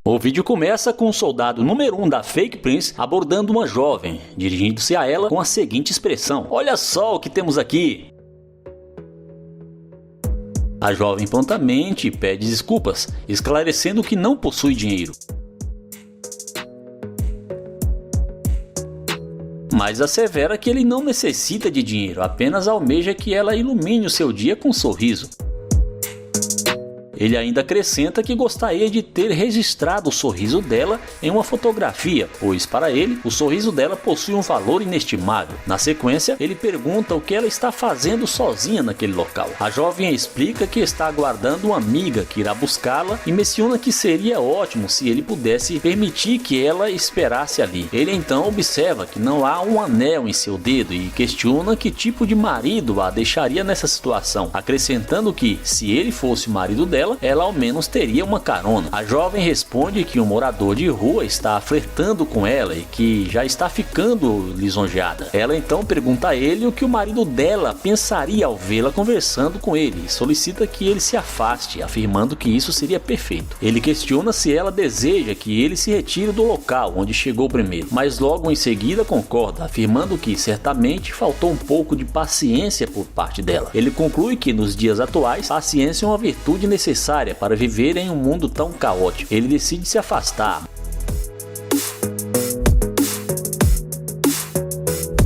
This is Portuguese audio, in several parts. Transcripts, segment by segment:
O vídeo começa com o soldado número 1 da Fake Prince abordando uma jovem, dirigindo-se a ela com a seguinte expressão: "Olha só o que temos aqui!" A jovem prontamente pede desculpas, esclarecendo que não possui dinheiro. Mas assevera que ele não necessita de dinheiro, apenas almeja que ela ilumine o seu dia com um sorriso. Ele ainda acrescenta que gostaria de ter registrado o sorriso dela em uma fotografia, pois para ele o sorriso dela possui um valor inestimável. Na sequência, ele pergunta o que ela está fazendo sozinha naquele local. A jovem explica que está aguardando uma amiga que irá buscá-la e menciona que seria ótimo se ele pudesse permitir que ela esperasse ali. Ele então observa que não há um anel em seu dedo e questiona que tipo de marido a deixaria nessa situação, acrescentando que, se ele fosse o marido dela, ela ao menos teria uma carona. A jovem responde que um morador de rua está flertando com ela e que já está ficando lisonjeada. Ela então pergunta a ele o que o marido dela pensaria ao vê-la conversando com ele e solicita que ele se afaste, afirmando que isso seria perfeito. Ele questiona se ela deseja que ele se retire do local onde chegou primeiro, mas logo em seguida concorda, afirmando que certamente faltou um pouco de paciência por parte dela. Ele conclui que nos dias atuais, paciência é uma virtude necessária para viver em um mundo tão caótico. Ele decide se afastar,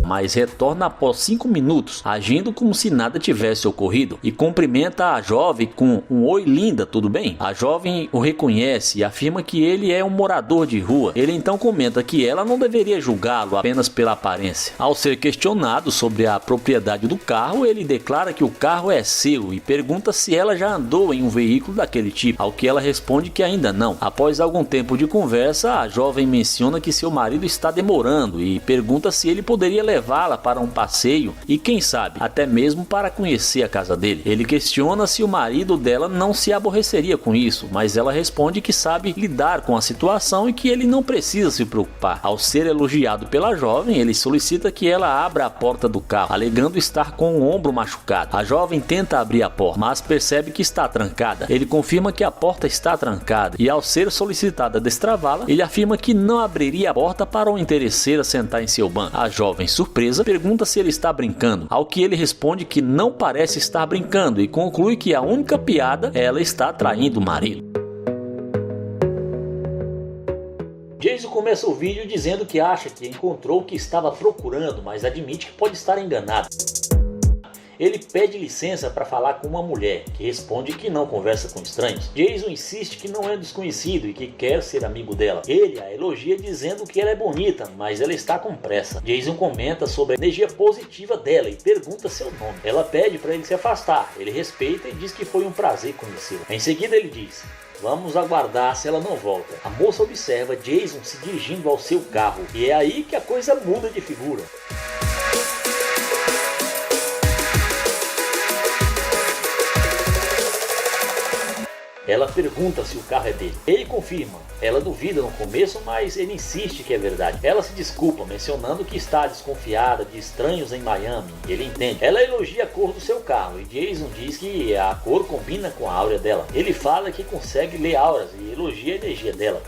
mas retorna após 5 minutos, agindo como se nada tivesse ocorrido, e cumprimenta a jovem com um "Oi linda, tudo bem?". A jovem o reconhece e afirma que ele é um morador de rua. Ele então comenta que ela não deveria julgá-lo apenas pela aparência. Ao ser questionado sobre a propriedade do carro, ele declara que o carro é seu e pergunta se ela já andou em um veículo daquele tipo, ao que ela responde que ainda não. Após algum tempo de conversa, a jovem menciona que seu marido está demorando e pergunta se ele poderia levá-la para um passeio e, quem sabe, até mesmo para conhecer a casa dele. Ele questiona se o marido dela não se aborreceria com isso, mas ela responde que sabe lidar com a situação e que ele não precisa se preocupar. Ao ser elogiado pela jovem, ele solicita que ela abra a porta do carro, alegando estar com o ombro machucado. A jovem tenta abrir a porta, mas percebe que está trancada. Ele confirma que a porta está trancada e, ao ser solicitada a destravá-la, ele afirma que não abriria a porta para um interesseiro sentar em seu banco. A jovem, surpresa, pergunta se ele está brincando, ao que ele responde que não parece estar brincando e conclui que a única piada é ela está traindo o marido. Jason começa o vídeo dizendo que acha que encontrou o que estava procurando, mas admite que pode estar enganado. Ele pede licença para falar com uma mulher, que responde que não conversa com estranhos. Jason insiste que não é desconhecido e que quer ser amigo dela. Ele a elogia dizendo que ela é bonita, mas ela está com pressa. Jason comenta sobre a energia positiva dela e pergunta seu nome. Ela pede para ele se afastar. Ele respeita e diz que foi um prazer conhecê-la. Em seguida ele diz: "Vamos aguardar se ela não volta". A moça observa Jason se dirigindo ao seu carro e é aí que a coisa muda de figura. Ela pergunta se o carro é dele. Ele confirma. Ela duvida no começo, mas ele insiste que é verdade. Ela se desculpa, mencionando que está desconfiada de estranhos em Miami. Ele entende. Ela elogia a cor do seu carro e Jason diz que a cor combina com a áurea dela. Ele fala que consegue ler auras e elogia a energia dela.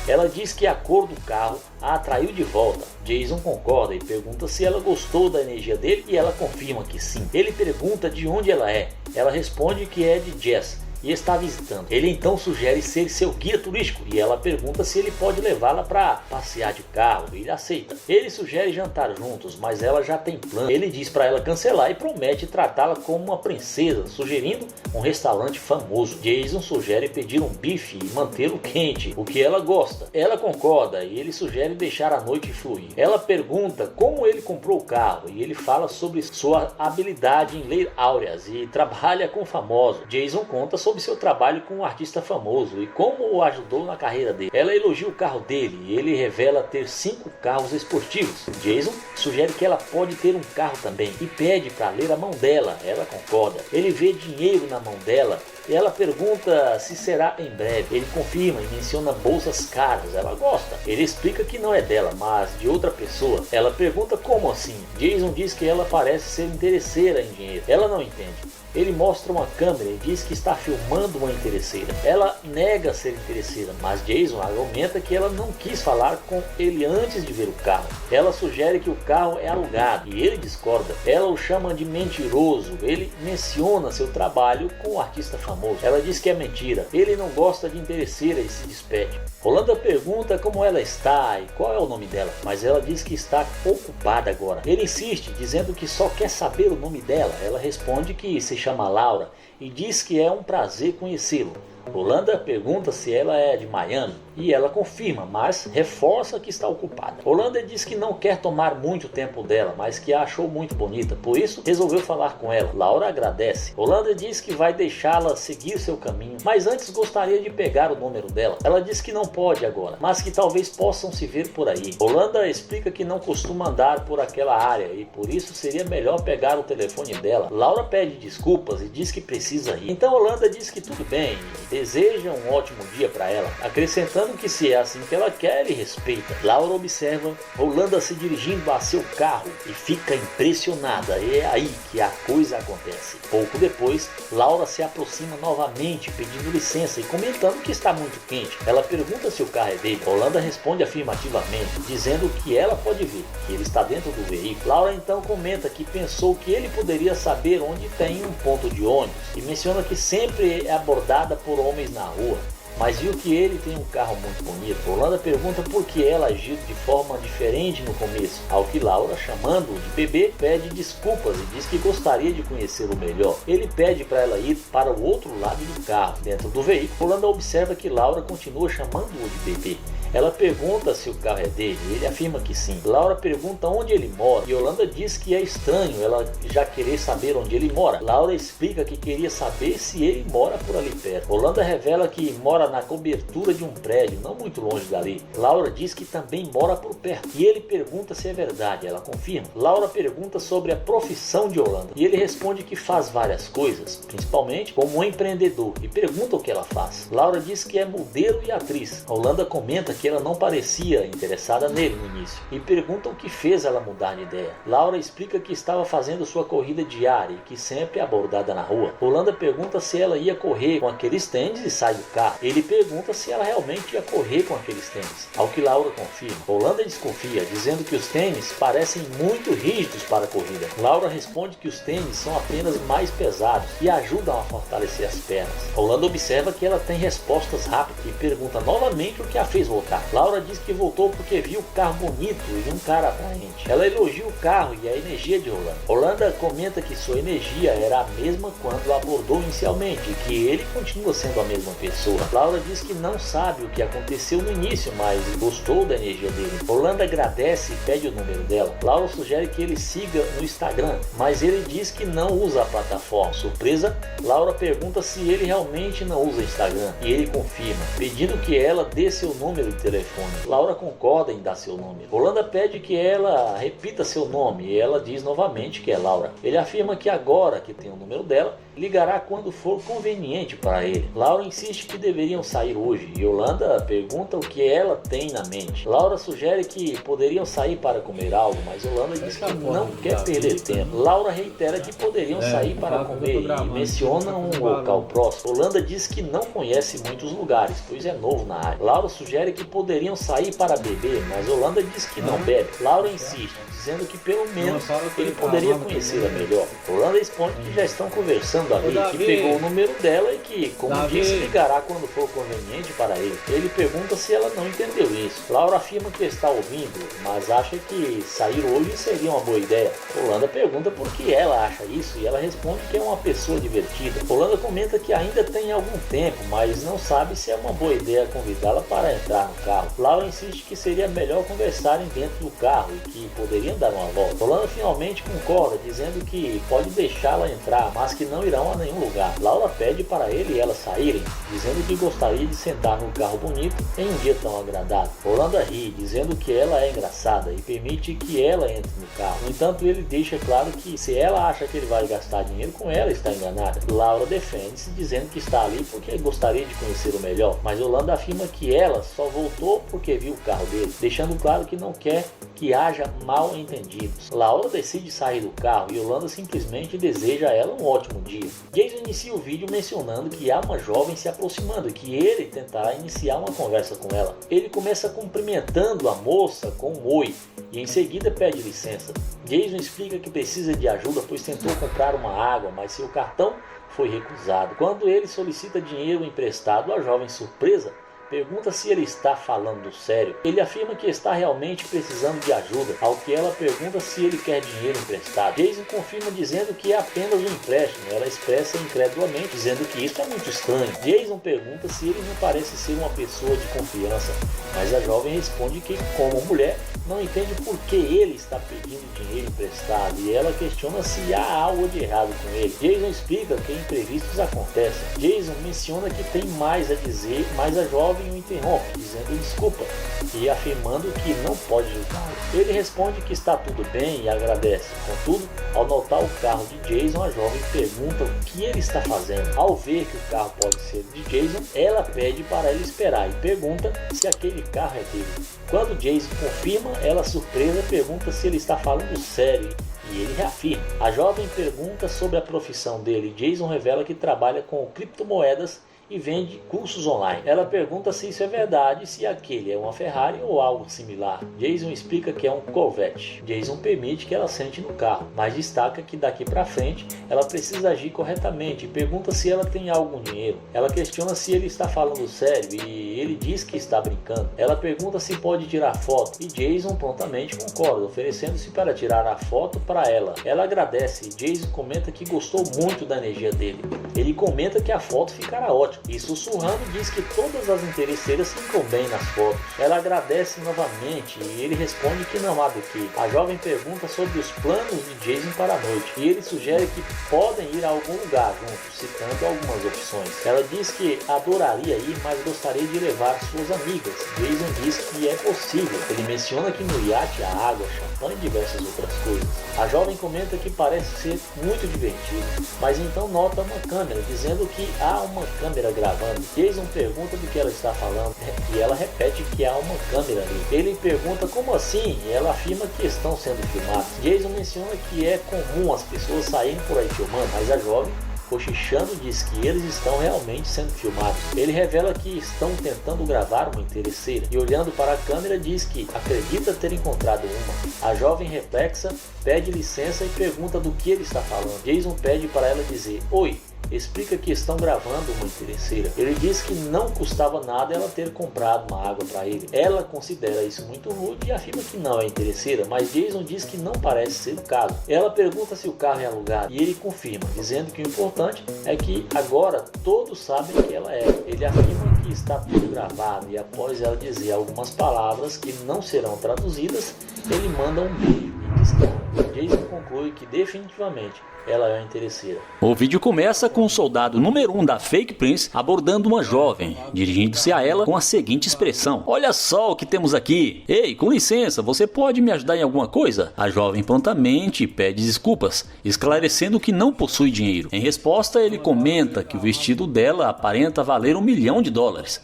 Ela diz que a cor do carro a atraiu de volta. Jason concorda e pergunta se ela gostou da energia dele e ela confirma que sim. Ele pergunta de onde ela é. Ela responde que é de Jess e está visitando. Ele então sugere ser seu guia turístico e ela pergunta se ele pode levá-la para passear de carro e ele aceita. Ele sugere jantar juntos, mas ela já tem plano. Ele diz para ela cancelar e promete tratá-la como uma princesa, sugerindo um restaurante famoso. Jason sugere pedir um bife e mantê-lo quente, o que ela gosta. Ela concorda e ele sugere deixar a noite fluir. Ela pergunta como ele comprou o carro e ele fala sobre sua habilidade em ler áureas e trabalha com famosos. Jason conta sobre seu trabalho com um artista famoso e como o ajudou na carreira dele. Ela elogia o carro dele e ele revela ter 5 carros esportivos. Jason sugere que ela pode ter um carro também e pede para ler a mão dela. Ela concorda. Ele vê dinheiro na mão dela e ela pergunta se será em breve. Ele confirma e menciona bolsas caras. Ela gosta. Ele explica que não é dela, mas de outra pessoa. Ela pergunta como assim. Jason diz que ela parece ser interesseira em dinheiro. Ela não entende. Ele mostra uma câmera e diz que está filmando uma interesseira. Ela nega ser interesseira, mas Jason argumenta que ela não quis falar com ele antes de ver o carro. Ela sugere que o carro é alugado e ele discorda. Ela o chama de mentiroso. Ele menciona seu trabalho com o artista famoso. Ela diz que é mentira. Ele não gosta de interesseira e se despede. Rolanda pergunta como ela está e qual é o nome dela, mas ela diz que está ocupada agora. Ele insiste, dizendo que só quer saber o nome dela. Ela responde que se chama Laura e diz que é um prazer conhecê-lo. Rolanda pergunta se ela é de Miami e ela confirma, mas reforça que está ocupada. Rolanda diz que não quer tomar muito tempo dela, mas que a achou muito bonita, por isso resolveu falar com ela. Laura agradece. Rolanda diz que vai deixá-la seguir seu caminho, mas antes gostaria de pegar o número dela. Ela diz que não pode agora, mas que talvez possam se ver por aí. Rolanda explica que não costuma andar por aquela área e por isso seria melhor pegar o telefone dela. Laura pede desculpas e diz que precisa ir. Então Rolanda diz que tudo bem, deseja um ótimo dia para ela, acrescentando que se é assim que ela quer, ele respeita. Laura observa Rolanda se dirigindo a seu carro e fica impressionada. E é aí que a coisa acontece. Pouco depois, Laura se aproxima novamente, pedindo licença e comentando que está muito quente. Ela pergunta se o carro é dele. Rolanda responde afirmativamente, dizendo que ela pode ver, que ele está dentro do veículo. Laura então comenta que pensou que ele poderia saber onde tem um ponto de ônibus e menciona que sempre é abordada por homens na rua, mas viu que ele tem um carro muito bonito. Rolanda pergunta por que ela agiu de forma diferente no começo, ao que Laura, chamando-o de bebê, pede desculpas e diz que gostaria de conhecê-lo melhor. Ele pede para ela ir para o outro lado do carro. Dentro do veículo, Rolanda observa que Laura continua chamando-o de bebê. Ela pergunta se o carro é dele e ele afirma que sim. Laura pergunta onde ele mora e Rolanda diz que é estranho ela já querer saber onde ele mora. Laura explica que queria saber se ele mora por ali perto. Rolanda revela que mora na cobertura de um prédio, não muito longe dali. Laura diz que também mora por perto e ele pergunta se é verdade. Ela confirma. Laura pergunta sobre a profissão de Rolanda e ele responde que faz várias coisas, principalmente como um empreendedor, e pergunta o que ela faz. Laura diz que é modelo e atriz. Rolanda comenta que ela não parecia interessada nele no início e pergunta o que fez ela mudar de ideia. Laura explica que estava fazendo sua corrida diária e que sempre é abordada na rua. Rolanda pergunta se ela ia correr com aqueles tênis e sai do carro. Ele pergunta se ela realmente ia correr com aqueles tênis, ao que Laura confirma. Rolanda desconfia, dizendo que os tênis parecem muito rígidos para a corrida. Laura responde que os tênis são apenas mais pesados e ajudam a fortalecer as pernas. Rolanda observa que ela tem respostas rápidas e pergunta novamente o que a fez voltar. Laura diz que voltou porque viu o carro bonito e um cara atraente. Ela elogia o carro e a energia de Rolanda. Rolanda comenta que sua energia era a mesma quando a abordou inicialmente e que ele continua sendo a mesma pessoa. Laura diz que não sabe o que aconteceu no início, mas gostou da energia dele. Rolanda agradece e pede o número dela. Laura sugere que ele siga no Instagram, mas ele diz que não usa a plataforma. Surpresa, Laura pergunta se ele realmente não usa Instagram e ele confirma, pedindo que ela dê seu número de telefone. Laura concorda em dar seu número. Rolanda pede que ela repita seu nome e ela diz novamente que é Laura. Ele afirma que agora que tem o número dela, ligará quando for conveniente para ele. Laura insiste que deveriam sair hoje e Rolanda pergunta o que ela tem na mente. Laura sugere que poderiam sair para comer algo, mas Rolanda diz que não quer perder tempo. Laura reitera que poderiam sair para comer e menciona um local próximo. Rolanda diz que não conhece muitos lugares, pois é novo na área. Laura sugere que poderiam sair para beber, mas Rolanda diz que não bebe. Laura insiste, dizendo que pelo menos ele poderia conhecê-la melhor. Rolanda responde que já estão conversando ali, que pegou o número dela e que, como disse, ligará quando for conveniente para ele. Ele pergunta se ela não entendeu isso. Laura afirma que está ouvindo, mas acha que sair hoje seria uma boa ideia. Rolanda pergunta por que ela acha isso e ela responde que é uma pessoa divertida. Rolanda comenta que ainda tem algum tempo, mas não sabe se é uma boa ideia convidá-la para entrar no carro. Laura insiste que seria melhor conversarem dentro do carro e que poderiam podem dar uma volta. Rolando finalmente concorda, dizendo que pode deixá-la entrar, mas que não irão a nenhum lugar. Laura pede para ele e ela saírem, dizendo que gostaria de sentar no carro bonito em um dia tão agradável. Rolando ri, dizendo que ela é engraçada e permite que ela entre no carro. No entanto, ele deixa claro que se ela acha que ele vai gastar dinheiro com ela, está enganada. Laura defende-se, dizendo que está ali porque gostaria de conhecê-lo melhor, mas Yolanda afirma que ela só voltou porque viu o carro dele, deixando claro que não quer que haja mal entendidos. Laura decide sair do carro e Yolanda simplesmente deseja a ela um ótimo dia. Jason inicia o vídeo mencionando que há uma jovem se aproximando e que ele tentará iniciar uma conversa com ela. Ele começa cumprimentando a moça com um oi e em seguida pede licença. Jason explica que precisa de ajuda pois tentou comprar uma água, mas seu cartão foi recusado. Quando ele solicita dinheiro emprestado, a jovem surpresa pergunta se ele está falando sério. Ele afirma que está realmente precisando de ajuda, ao que ela pergunta se ele quer dinheiro emprestado. Jason confirma dizendo que é apenas um empréstimo. Ela expressa incredulamente, dizendo que isso é muito estranho. Jason pergunta se ele não parece ser uma pessoa de confiança, mas a jovem responde que, como mulher, não entende por que ele está pedindo dinheiro emprestado e ela questiona se há algo de errado com ele. Jason explica que imprevistos acontecem. Jason menciona que tem mais a dizer, mas a jovem o interrompe, dizendo desculpa e afirmando que não pode ajudá-lo. Ele responde que está tudo bem e agradece. Contudo, ao notar o carro de Jason, a jovem pergunta o que ele está fazendo. Ao ver que o carro pode ser de Jason, ela pede para ele esperar e pergunta se aquele carro é dele. Quando Jason confirma, ela surpresa pergunta se ele está falando sério e ele reafirma. A jovem pergunta sobre a profissão dele e Jason revela que trabalha com criptomoedas e vende cursos online. Ela pergunta se isso é verdade, se aquele é uma Ferrari ou algo similar. Jason explica que é um Corvette. Jason permite que ela sente no carro, mas destaca que daqui para frente ela precisa agir corretamente e pergunta se ela tem algum dinheiro. Ela questiona se ele está falando sério e ele diz que está brincando. Ela pergunta se pode tirar foto e Jason prontamente concorda, oferecendo-se para tirar a foto para ela. Ela agradece e Jason comenta que gostou muito da energia dele. Ele comenta que a foto ficará ótima e sussurrando diz que todas as interesseiras ficam bem nas fotos. Ela agradece novamente e ele responde que não há do que. A jovem pergunta sobre os planos de Jason para a noite e ele sugere que podem ir a algum lugar juntos, citando algumas opções. Ela diz que adoraria ir, mas gostaria de levar suas amigas. Jason diz que é possível. Ele menciona que no iate há água, champanhe e diversas outras coisas. A jovem comenta que parece ser muito divertido, mas então nota uma câmera, dizendo que há uma câmera gravando. Jason pergunta do que ela está falando e ela repete que há uma câmera ali. Ele pergunta como assim e ela afirma que estão sendo filmados. Jason menciona que é comum as pessoas saírem por aí filmando, mas a jovem, cochichando, diz que eles estão realmente sendo filmados. Ele revela que estão tentando gravar uma interesseira e olhando para a câmera diz que acredita ter encontrado uma. A jovem reflexa pede licença e pergunta do que ele está falando. Jason pede para ela dizer oi. Explica que estão gravando uma interesseira. Ele diz que não custava nada ela ter comprado uma água para ele. Ela considera isso muito rude e afirma que não é interesseira, mas Jason diz que não parece ser o caso. Ela pergunta se o carro é alugado e ele confirma, dizendo que o importante é que agora todos sabem que ela é. Ele afirma que está tudo gravado e após ela dizer algumas palavras que não serão traduzidas, ele manda um beijo e diz que Jason conclui que definitivamente ela é a interesseira. O vídeo começa com o soldado número 1 da Fake Prince abordando uma jovem, dirigindo-se a ela com a seguinte expressão: olha só o que temos aqui. Ei, com licença, você pode me ajudar em alguma coisa? A jovem prontamente pede desculpas, esclarecendo que não possui dinheiro. Em resposta, ele comenta que o vestido dela aparenta valer $1 milhão,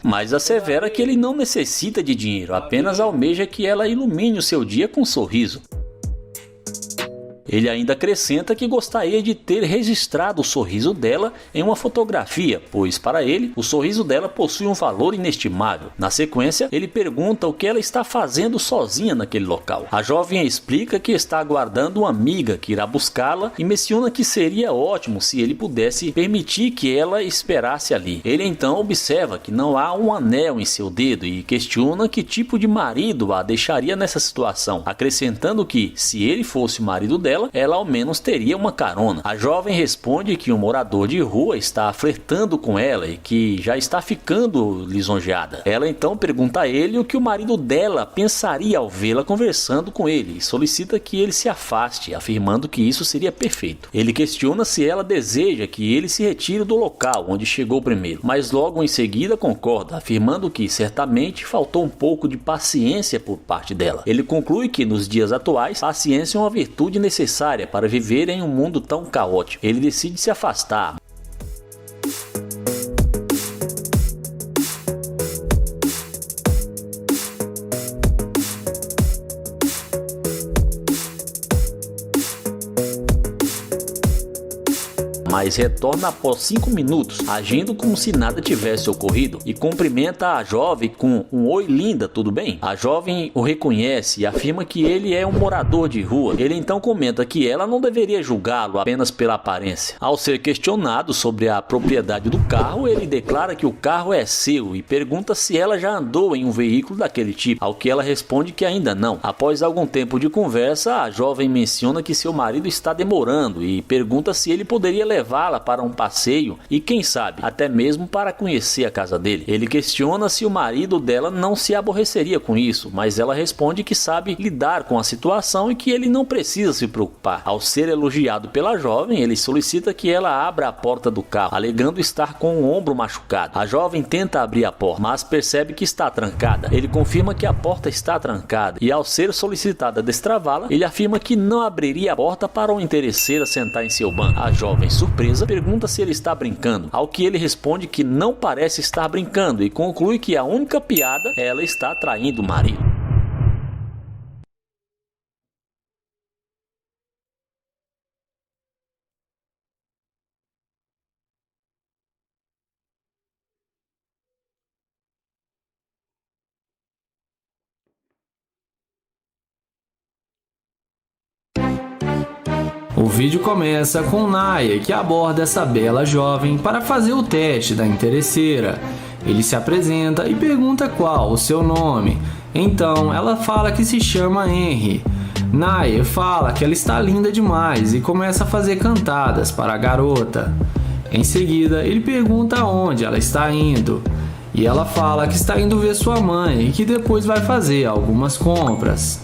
mas assevera que ele não necessita de dinheiro, apenas almeja que ela ilumine o seu dia com um sorriso. Ele ainda acrescenta que gostaria de ter registrado o sorriso dela em uma fotografia, pois para ele, o sorriso dela possui um valor inestimável. Na sequência, ele pergunta o que ela está fazendo sozinha naquele local. A jovem explica que está aguardando uma amiga que irá buscá-la e menciona que seria ótimo se ele pudesse permitir que ela esperasse ali. Ele então observa que não há um anel em seu dedo e questiona que tipo de marido a deixaria nessa situação, acrescentando que, se ele fosse o marido dela, dela, ela ao menos teria uma carona. A jovem responde que um morador de rua está flertando com ela e que já está ficando lisonjeada. Ela então pergunta a ele o que o marido dela pensaria ao vê-la conversando com ele e solicita que ele se afaste, afirmando que isso seria perfeito. Ele questiona se ela deseja que ele se retire do local onde chegou primeiro, mas logo em seguida concorda, afirmando que certamente faltou um pouco de paciência por parte dela. Ele conclui que nos dias atuais, paciência é uma virtude necessária para viver em um mundo tão caótico. Ele decide se afastar. Mas retorna após 5 minutos, agindo como se nada tivesse ocorrido, e cumprimenta a jovem com um "Oi linda, tudo bem?". A jovem o reconhece e afirma que ele é um morador de rua. Ele então comenta que ela não deveria julgá-lo apenas pela aparência. Ao ser questionado sobre a propriedade do carro, ele declara que o carro é seu e pergunta se ela já andou em um veículo daquele tipo, ao que ela responde que ainda não. Após algum tempo de conversa, a jovem menciona que seu marido está demorando e pergunta se ele poderia levá-la para um passeio e, quem sabe, até mesmo para conhecer a casa dele. Ele questiona se o marido dela não se aborreceria com isso, mas ela responde que sabe lidar com a situação e que ele não precisa se preocupar. Ao ser elogiado pela jovem, ele solicita que ela abra a porta do carro, alegando estar com o ombro machucado. A jovem tenta abrir a porta, mas percebe que está trancada. Ele confirma que a porta está trancada e, ao ser solicitada a destravá-la, ele afirma que não abriria a porta para um interesseiro sentar em seu banco. A jovem, surpresa, pergunta se ele está brincando, ao que ele responde que não parece estar brincando e conclui que a única piada é ela está traindo o marido. O vídeo começa com Naya, que aborda essa bela jovem para fazer o teste da interesseira. Ele se apresenta e pergunta qual o seu nome. Então ela fala que se chama Henry. Naya fala que ela está linda demais e começa a fazer cantadas para a garota. Em seguida, ele pergunta aonde ela está indo. E ela fala que está indo ver sua mãe e que depois vai fazer algumas compras.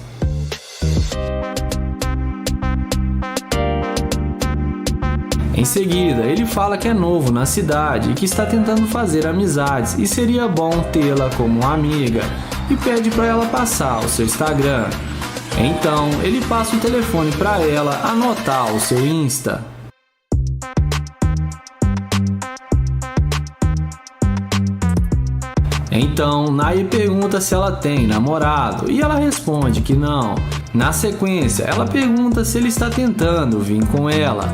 Em seguida, ele fala que é novo na cidade e que está tentando fazer amizades e seria bom tê-la como uma amiga, e pede para ela passar o seu Instagram. Então, ele passa o telefone para ela anotar o seu Insta. Então, Naya pergunta se ela tem namorado e ela responde que não. Na sequência, ela pergunta se ele está tentando vir com ela.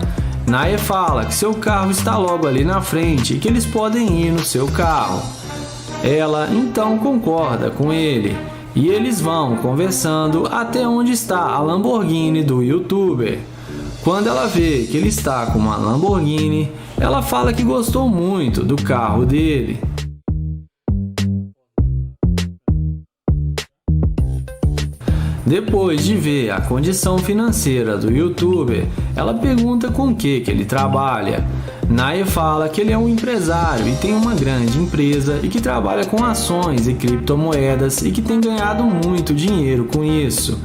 Naya fala que seu carro está logo ali na frente e que eles podem ir no seu carro. Ela então concorda com ele e eles vão conversando até onde está a Lamborghini do youtuber. Quando ela vê que ele está com uma Lamborghini, ela fala que gostou muito do carro dele. Depois de ver a condição financeira do youtuber, ela pergunta com o que ele trabalha. Naya fala que ele é um empresário e tem uma grande empresa e que trabalha com ações e criptomoedas e que tem ganhado muito dinheiro com isso.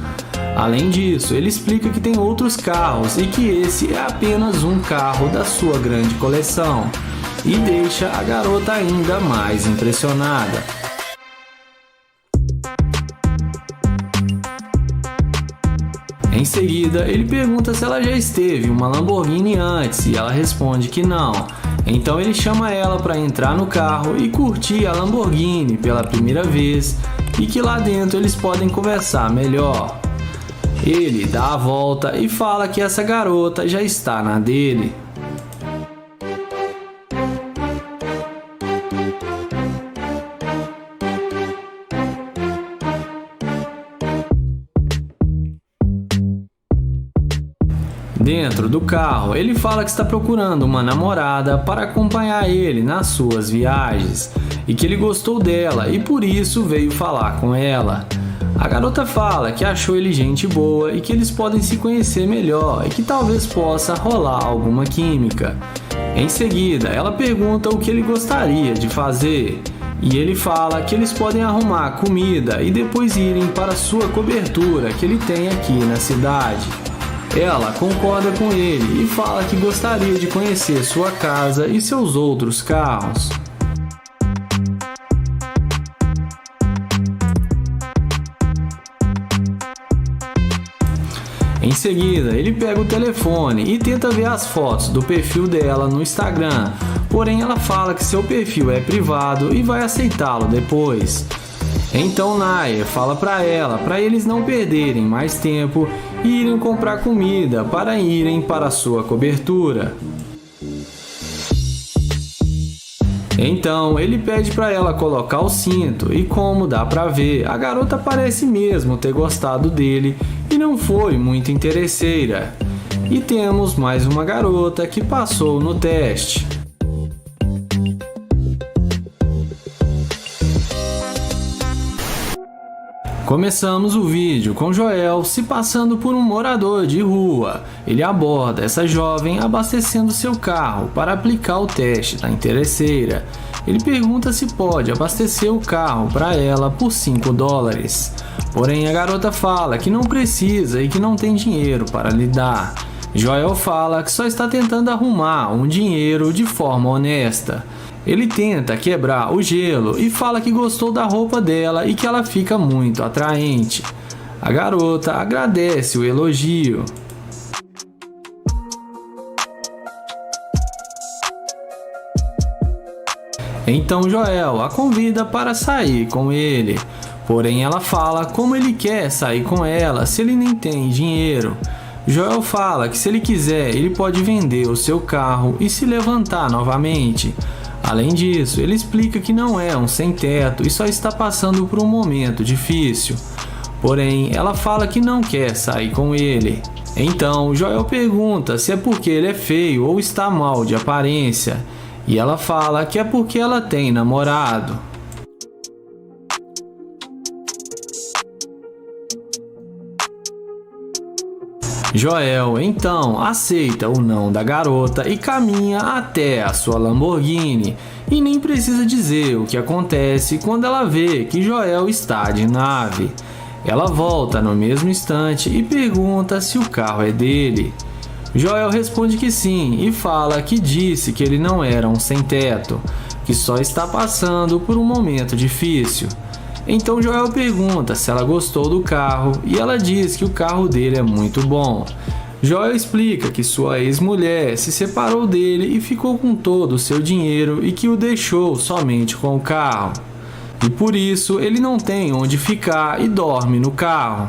Além disso, ele explica que tem outros carros e que esse é apenas um carro da sua grande coleção, e deixa a garota ainda mais impressionada. Em seguida, ele pergunta se ela já esteve em uma Lamborghini antes e ela responde que não. Então ele chama ela para entrar no carro e curtir a Lamborghini pela primeira vez e que lá dentro eles podem conversar melhor. Ele dá a volta e fala que essa garota já está na dele. Dentro do carro, ele fala que está procurando uma namorada para acompanhar ele nas suas viagens e que ele gostou dela e por isso veio falar com ela. A garota fala que achou ele gente boa e que eles podem se conhecer melhor e que talvez possa rolar alguma química. Em seguida, ela pergunta o que ele gostaria de fazer e ele fala que eles podem arrumar comida e depois irem para sua cobertura que ele tem aqui na cidade. Ela concorda com ele e fala que gostaria de conhecer sua casa e seus outros carros. Em seguida, ele pega o telefone e tenta ver as fotos do perfil dela no Instagram, porém ela fala que seu perfil é privado e vai aceitá-lo depois. Então Nair fala para eles não perderem mais tempo e irem comprar comida para irem para a sua cobertura. Então ele pede para ela colocar o cinto e, como dá para ver, a garota parece mesmo ter gostado dele e não foi muito interesseira. E temos mais uma garota que passou no teste. Começamos o vídeo com Joel se passando por um morador de rua. Ele aborda essa jovem abastecendo seu carro para aplicar o teste da interesseira. Ele pergunta se pode abastecer o carro para ela por $5. Porém, a garota fala que não precisa e que não tem dinheiro para lhe dar. Joel fala que só está tentando arrumar um dinheiro de forma honesta. Ele tenta quebrar o gelo e fala que gostou da roupa dela e que ela fica muito atraente. A garota agradece o elogio. Então Joel a convida para sair com ele. Porém ela fala como ele quer sair com ela se ele nem tem dinheiro. Joel fala que se ele quiser ele pode vender o seu carro e se levantar novamente. Além disso, ele explica que não é um sem-teto e só está passando por um momento difícil. Porém, ela fala que não quer sair com ele. Então, Joel pergunta se é porque ele é feio ou está mal de aparência. E ela fala que é porque ela tem namorado. Joel então aceita o não da garota e caminha até a sua Lamborghini e nem precisa dizer o que acontece quando ela vê que Joel está de nave. Ela volta no mesmo instante e pergunta se o carro é dele. Joel responde que sim e fala que disse que ele não era um sem-teto, que só está passando por um momento difícil. Então Joel pergunta se ela gostou do carro e ela diz que o carro dele é muito bom. Joel explica que sua ex-mulher se separou dele e ficou com todo o seu dinheiro e que o deixou somente com o carro. E por isso ele não tem onde ficar e dorme no carro.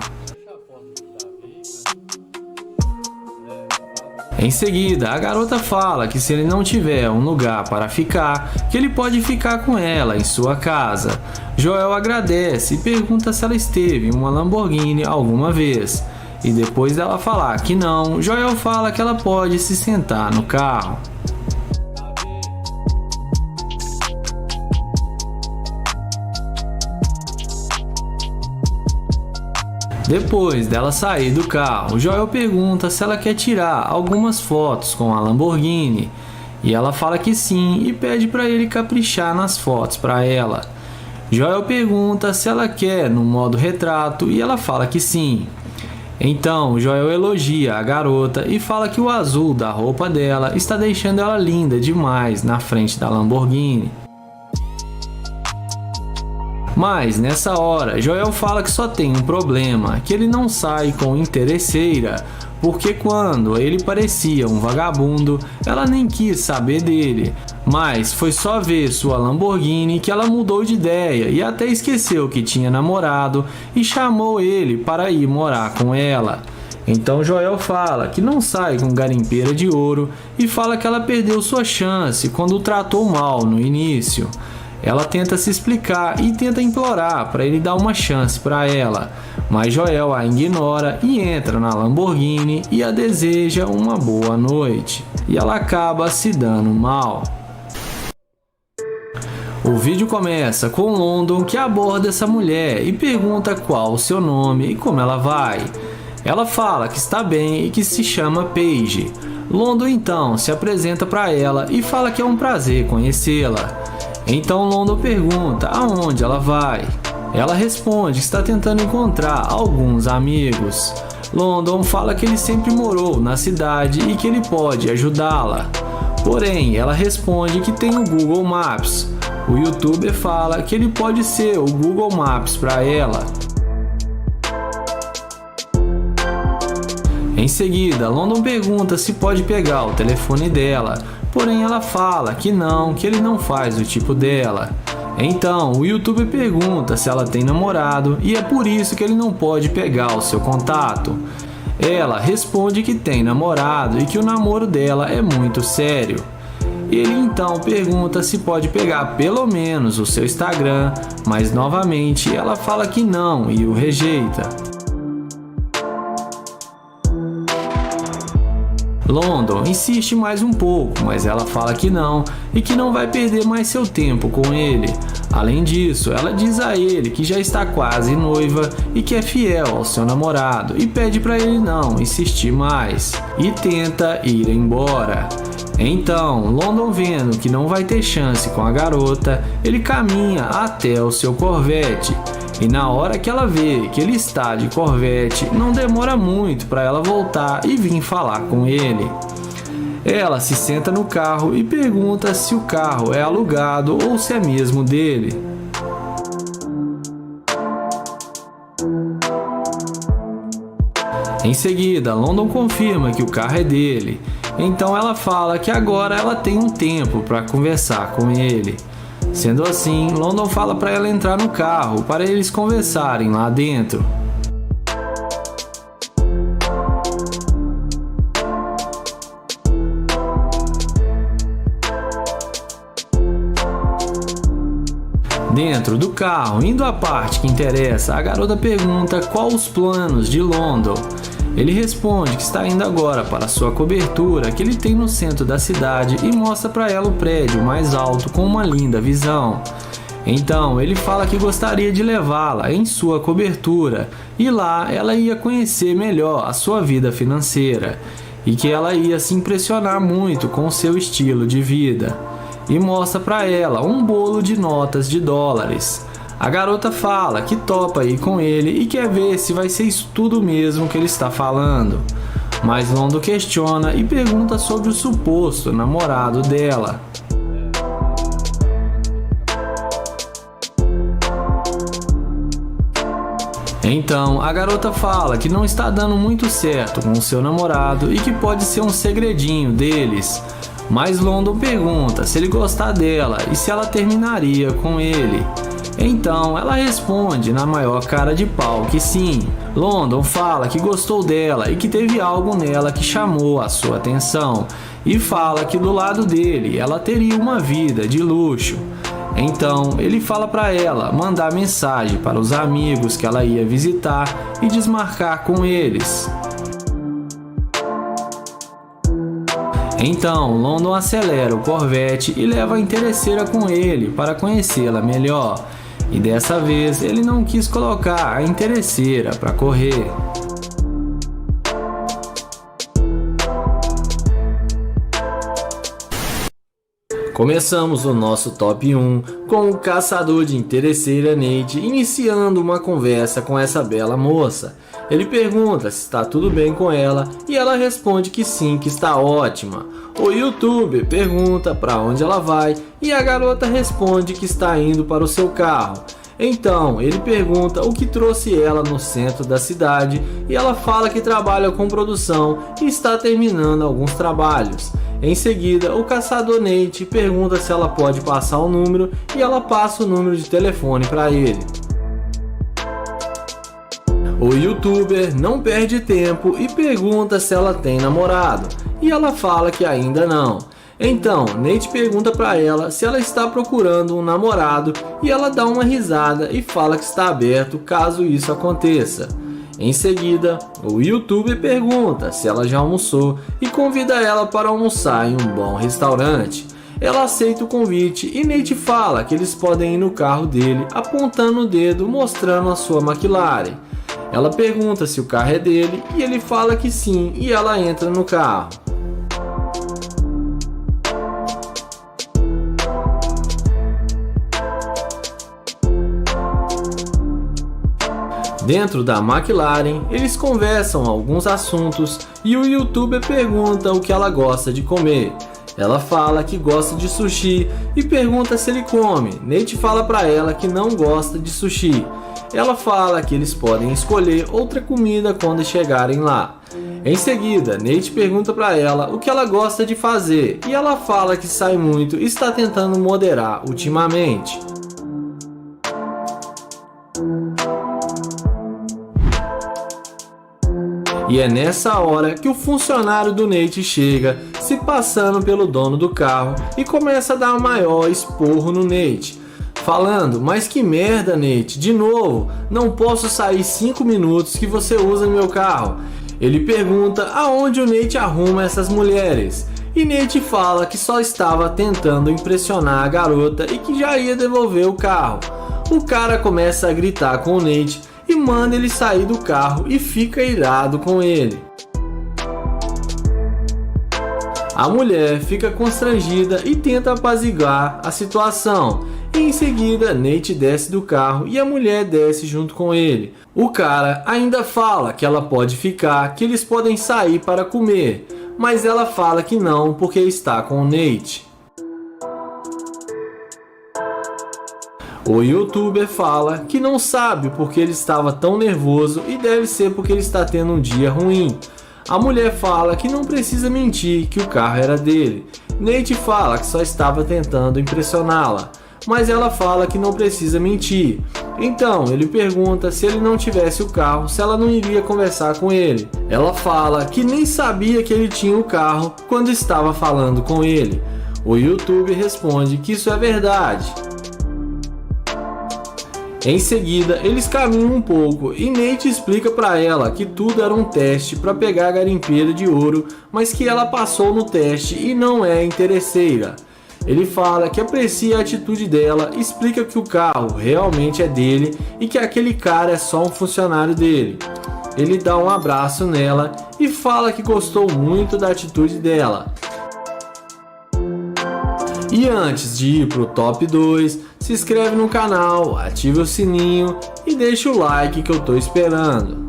Em seguida, a garota fala que se ele não tiver um lugar para ficar, que ele pode ficar com ela em sua casa. Joel agradece e pergunta se ela esteve em uma Lamborghini alguma vez. E depois dela falar que não, Joel fala que ela pode se sentar no carro. Depois dela sair do carro, Joel pergunta se ela quer tirar algumas fotos com a Lamborghini. E ela fala que sim e pede para ele caprichar nas fotos para ela. Joel pergunta se ela quer no modo retrato e ela fala que sim. Então Joel elogia a garota e fala que o azul da roupa dela está deixando ela linda demais na frente da Lamborghini. Mas nessa hora, Joel fala que só tem um problema, que ele não sai com interesseira, porque quando ele parecia um vagabundo, ela nem quis saber dele. Mas foi só ver sua Lamborghini que ela mudou de ideia e até esqueceu que tinha namorado e chamou ele para ir morar com ela. Então Joel fala que não sai com garimpeira de ouro e fala que ela perdeu sua chance quando o tratou mal no início. Ela tenta se explicar e tenta implorar para ele dar uma chance para ela, mas Joel a ignora e entra na Lamborghini e a deseja uma boa noite, e ela acaba se dando mal. O vídeo começa com London, que aborda essa mulher e pergunta qual o seu nome e como ela vai. Ela fala que está bem e que se chama Paige. London então se apresenta para ela e fala que é um prazer conhecê-la. Então London pergunta aonde ela vai. Ela responde que está tentando encontrar alguns amigos. London fala que ele sempre morou na cidade e que ele pode ajudá-la. Porém, ela responde que tem o Google Maps. O youtuber fala que ele pode ser o Google Maps para ela. Em seguida, London pergunta se pode pegar o telefone dela, porém ela fala que ele não faz o tipo dela. Então, o youtuber pergunta se ela tem namorado e é por isso que ele não pode pegar o seu contato. Ela responde que tem namorado e que o namoro dela é muito sério. Ele então pergunta se pode pegar pelo menos o seu Instagram, mas novamente ela fala que não e o rejeita. London insiste mais um pouco, mas ela fala que não e que não vai perder mais seu tempo com ele. Além disso, ela diz a ele que já está quase noiva e que é fiel ao seu namorado e pede para ele não insistir mais e tenta ir embora. Então, London, vendo que não vai ter chance com a garota, ele caminha até o seu Corvette. E na hora que ela vê que ele está de Corvette, não demora muito para ela voltar e vir falar com ele. Ela se senta no carro e pergunta se o carro é alugado ou se é mesmo dele. Em seguida, London confirma que o carro é dele. Então ela fala que agora ela tem um tempo para conversar com ele. Sendo assim, London fala para ela entrar no carro para eles conversarem lá dentro. Dentro do carro, indo à parte que interessa, a garota pergunta quais os planos de London. Ele responde que está indo agora para sua cobertura que ele tem no centro da cidade e mostra para ela o prédio mais alto com uma linda visão. Então ele fala que gostaria de levá-la em sua cobertura e lá ela ia conhecer melhor a sua vida financeira e que ela ia se impressionar muito com seu estilo de vida. E mostra para ela um bolo de notas de dólares. A garota fala que topa ir com ele e quer ver se vai ser isso tudo mesmo que ele está falando. Mas London questiona e pergunta sobre o suposto namorado dela. Então, a garota fala que não está dando muito certo com o seu namorado e que pode ser um segredinho deles. Mas London pergunta se ele gostar dela e se ela terminaria com ele. Então ela responde na maior cara de pau que sim. London fala que gostou dela e que teve algo nela que chamou a sua atenção e fala que do lado dele ela teria uma vida de luxo. Então ele fala para ela mandar mensagem para os amigos que ela ia visitar e desmarcar com eles. Então London acelera o Corvette e leva a interesseira com ele para conhecê-la melhor. E dessa vez ele não quis colocar a interesseira para correr. Começamos o nosso top 1 com o caçador de interesseira Nate iniciando uma conversa com essa bela moça. Ele pergunta se está tudo bem com ela e ela responde que sim, que está ótima. O youtuber pergunta para onde ela vai e a garota responde que está indo para o seu carro. Então ele pergunta o que trouxe ela no centro da cidade e ela fala que trabalha com produção e está terminando alguns trabalhos. Em seguida, o caçador Nate pergunta se ela pode passar o número e ela passa o número de telefone para ele. O youtuber não perde tempo e pergunta se ela tem namorado e ela fala que ainda não. Então, Nate pergunta para ela se ela está procurando um namorado e ela dá uma risada e fala que está aberto caso isso aconteça. Em seguida, o youtuber pergunta se ela já almoçou e convida ela para almoçar em um bom restaurante. Ela aceita o convite e Nate fala que eles podem ir no carro dele, apontando o dedo mostrando a sua McLaren. Ela pergunta se o carro é dele e ele fala que sim, e ela entra no carro. Dentro da McLaren, eles conversam alguns assuntos e o youtuber pergunta o que ela gosta de comer. Ela fala que gosta de sushi e pergunta se ele come. Nate fala para ela que não gosta de sushi. Ela fala que eles podem escolher outra comida quando chegarem lá. Em seguida, Nate pergunta para ela o que ela gosta de fazer e ela fala que sai muito e está tentando moderar ultimamente. E é nessa hora que o funcionário do Nate chega, se passando pelo dono do carro e começa a dar o maior esporro no Nate, falando: mas que merda, Nate, de novo, não posso sair 5 minutos que você usa no meu carro. Ele pergunta aonde o Nate arruma essas mulheres e Nate fala que só estava tentando impressionar a garota e que já ia devolver o carro. O cara começa a gritar com o Nate e manda ele sair do carro e fica irado com ele. A mulher fica constrangida e tenta apaziguar a situação. E em seguida, Nate desce do carro e a mulher desce junto com ele. O cara ainda fala que ela pode ficar, que eles podem sair para comer, mas ela fala que não porque está com o Nate. O youtuber fala que não sabe porque ele estava tão nervoso e deve ser porque ele está tendo um dia ruim. A mulher fala que não precisa mentir, que o carro era dele. Nate fala que só estava tentando impressioná-la, mas ela fala que não precisa mentir. Então ele pergunta se ele não tivesse o carro, se ela não iria conversar com ele. Ela fala que nem sabia que ele tinha o carro quando estava falando com ele. O youtuber responde que isso é verdade. Em seguida, eles caminham um pouco e Nate explica para ela que tudo era um teste para pegar a garimpeira de ouro, mas que ela passou no teste e não é interesseira. Ele fala que aprecia a atitude dela, explica que o carro realmente é dele e que aquele cara é só um funcionário dele. Ele dá um abraço nela e fala que gostou muito da atitude dela. E antes de ir pro top 2, se inscreve no canal, ativa o sininho e deixa o like que eu tô esperando.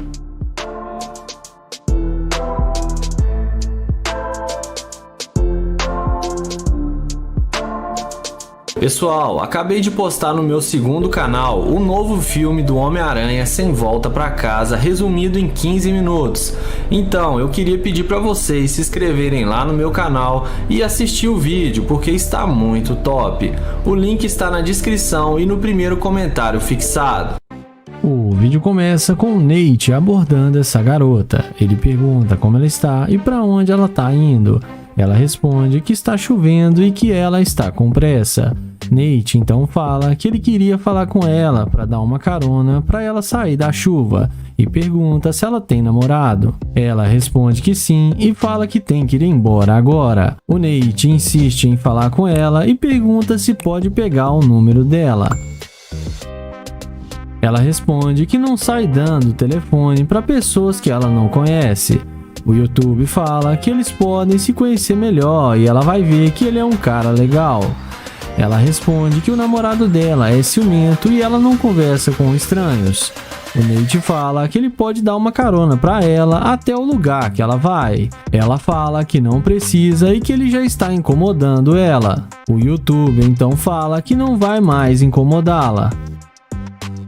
Pessoal, acabei de postar no meu segundo canal o novo filme do Homem-Aranha Sem Volta Pra Casa, resumido em 15 minutos. Então, eu queria pedir para vocês se inscreverem lá no meu canal e assistir o vídeo, porque está muito top. O link está na descrição e no primeiro comentário fixado. O vídeo começa com o Nate abordando essa garota. Ele pergunta como ela está e para onde ela está indo. Ela responde que está chovendo e que ela está com pressa. Nate então fala que ele queria falar com ela para dar uma carona para ela sair da chuva e pergunta se ela tem namorado. Ela responde que sim e fala que tem que ir embora agora. O Nate insiste em falar com ela e pergunta se pode pegar o número dela. Ela responde que não sai dando o telefone para pessoas que ela não conhece. O YouTube fala que eles podem se conhecer melhor e ela vai ver que ele é um cara legal. Ela responde que o namorado dela é ciumento e ela não conversa com estranhos. O Nate fala que ele pode dar uma carona para ela até o lugar que ela vai. Ela fala que não precisa e que ele já está incomodando ela. O YouTube então fala que não vai mais incomodá-la.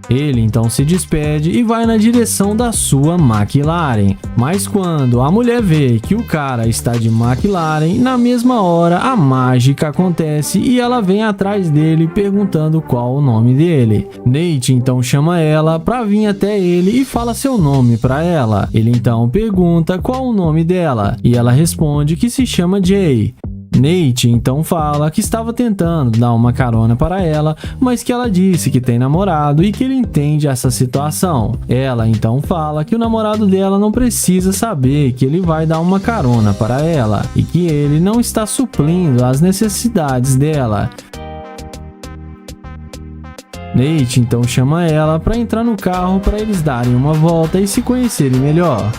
Ele então se despede e vai na direção da sua McLaren. Mas quando a mulher vê que o cara está de McLaren, na mesma hora a mágica acontece e ela vem atrás dele perguntando qual o nome dele. Nate então chama ela para vir até ele e fala seu nome para ela. Ele então pergunta qual o nome dela e ela responde que se chama Jay. Nate então fala que estava tentando dar uma carona para ela, mas que ela disse que tem namorado e que ele entende essa situação. Ela então fala que o namorado dela não precisa saber que ele vai dar uma carona para ela e que ele não está suprindo as necessidades dela. Nate então chama ela para entrar no carro para eles darem uma volta e se conhecerem melhor.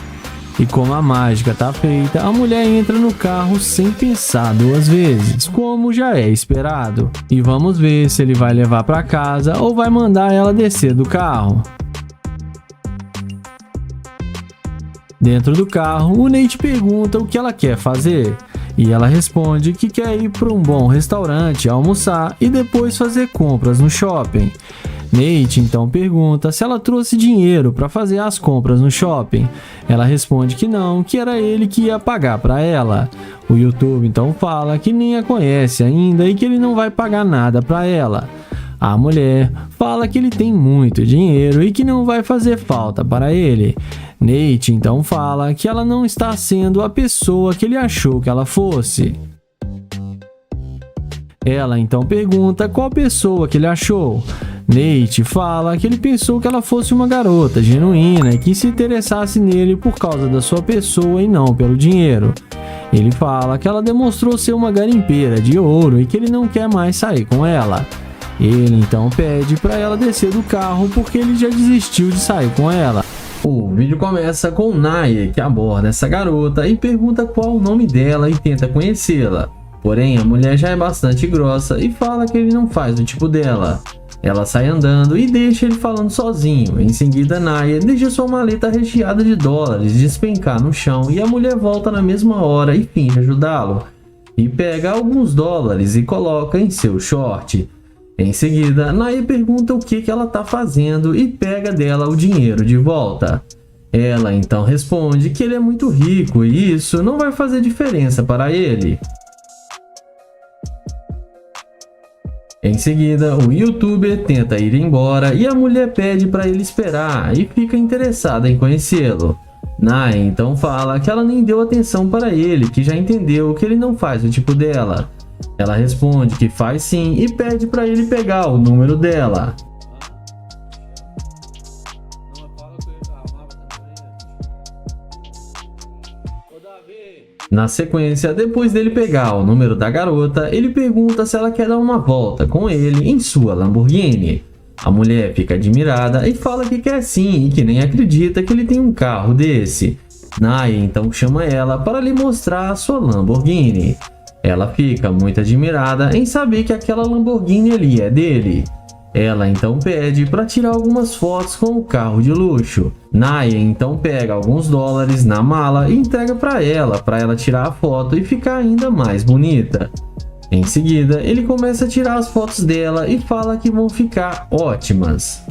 E como a mágica tá feita, a mulher entra no carro sem pensar duas vezes, como já é esperado. E vamos ver se ele vai levar para casa ou vai mandar ela descer do carro. Dentro do carro, o Nate pergunta o que ela quer fazer. E ela responde que quer ir para um bom restaurante, almoçar e depois fazer compras no shopping. Nate então pergunta se ela trouxe dinheiro para fazer as compras no shopping. Ela responde que não, que era ele que ia pagar para ela. O YouTube então fala que nem a conhece ainda e que ele não vai pagar nada para ela. A mulher fala que ele tem muito dinheiro e que não vai fazer falta para ele. Nate então fala que ela não está sendo a pessoa que ele achou que ela fosse. Ela então pergunta qual pessoa que ele achou. Nate fala que ele pensou que ela fosse uma garota genuína e que se interessasse nele por causa da sua pessoa e não pelo dinheiro. Ele fala que ela demonstrou ser uma garimpeira de ouro e que ele não quer mais sair com ela. Ele então pede para ela descer do carro porque ele já desistiu de sair com ela. O vídeo começa com Nair, que aborda essa garota e pergunta qual o nome dela e tenta conhecê-la. Porém, a mulher já é bastante grossa e fala que ele não faz o tipo dela. Ela sai andando e deixa ele falando sozinho. Em seguida, Nair deixa sua maleta recheada de dólares despencar no chão e a mulher volta na mesma hora e finge ajudá-lo. E pega alguns dólares e coloca em seu short. Em seguida, Nair pergunta o que ela está fazendo e pega dela o dinheiro de volta. Ela então responde que ele é muito rico e isso não vai fazer diferença para ele. Em seguida, o youtuber tenta ir embora e a mulher pede para ele esperar e fica interessada em conhecê-lo. Nair então fala que ela nem deu atenção para ele, que já entendeu que ele não faz o tipo dela. Ela responde que faz sim e pede para ele pegar o número dela. Na sequência, depois dele pegar o número da garota, ele pergunta se ela quer dar uma volta com ele em sua Lamborghini. A mulher fica admirada e fala que quer sim e que nem acredita que ele tem um carro desse. Nair então chama ela para lhe mostrar a sua Lamborghini. Ela fica muito admirada em saber que aquela Lamborghini ali é dele. Ela então pede para tirar algumas fotos com o carro de luxo. Nair então pega alguns dólares na mala e entrega para ela tirar a foto e ficar ainda mais bonita. Em seguida, ele começa a tirar as fotos dela e fala que vão ficar ótimas.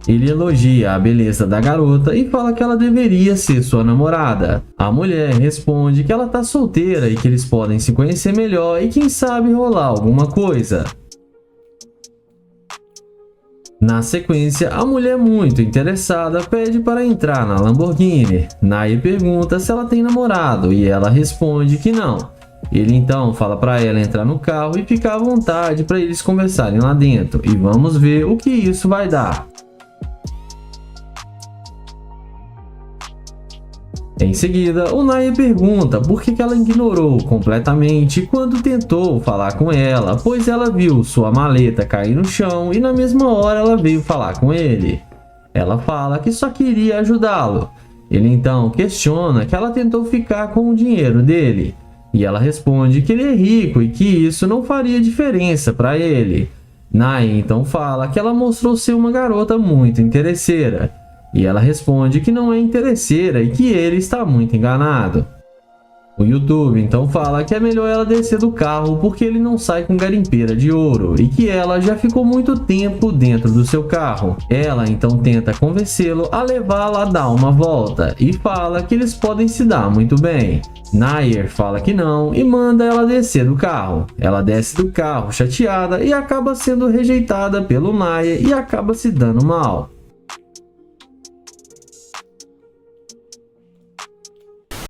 Ele elogia a beleza da garota e fala que ela deveria ser sua namorada. A mulher responde que ela tá solteira e que eles podem se conhecer melhor e quem sabe rolar alguma coisa. Na sequência, a mulher muito interessada pede para entrar na Lamborghini. Nair pergunta se ela tem namorado e ela responde que não. Ele então fala para ela entrar no carro e ficar à vontade para eles conversarem lá dentro e vamos ver o que isso vai dar. Em seguida, o Nair pergunta por que ela ignorou completamente quando tentou falar com ela, pois ela viu sua maleta cair no chão e na mesma hora ela veio falar com ele. Ela fala que só queria ajudá-lo. Ele então questiona que ela tentou ficar com o dinheiro dele. E ela responde que ele é rico e que isso não faria diferença para ele. Nair então fala que ela mostrou ser uma garota muito interesseira. E ela responde que não é interesseira e que ele está muito enganado. O YouTube então fala que é melhor ela descer do carro porque ele não sai com garimpeira de ouro e que ela já ficou muito tempo dentro do seu carro. Ela então tenta convencê-lo a levá-la a dar uma volta e fala que eles podem se dar muito bem. Nair fala que não e manda ela descer do carro. Ela desce do carro chateada e acaba sendo rejeitada pelo Nair e acaba se dando mal.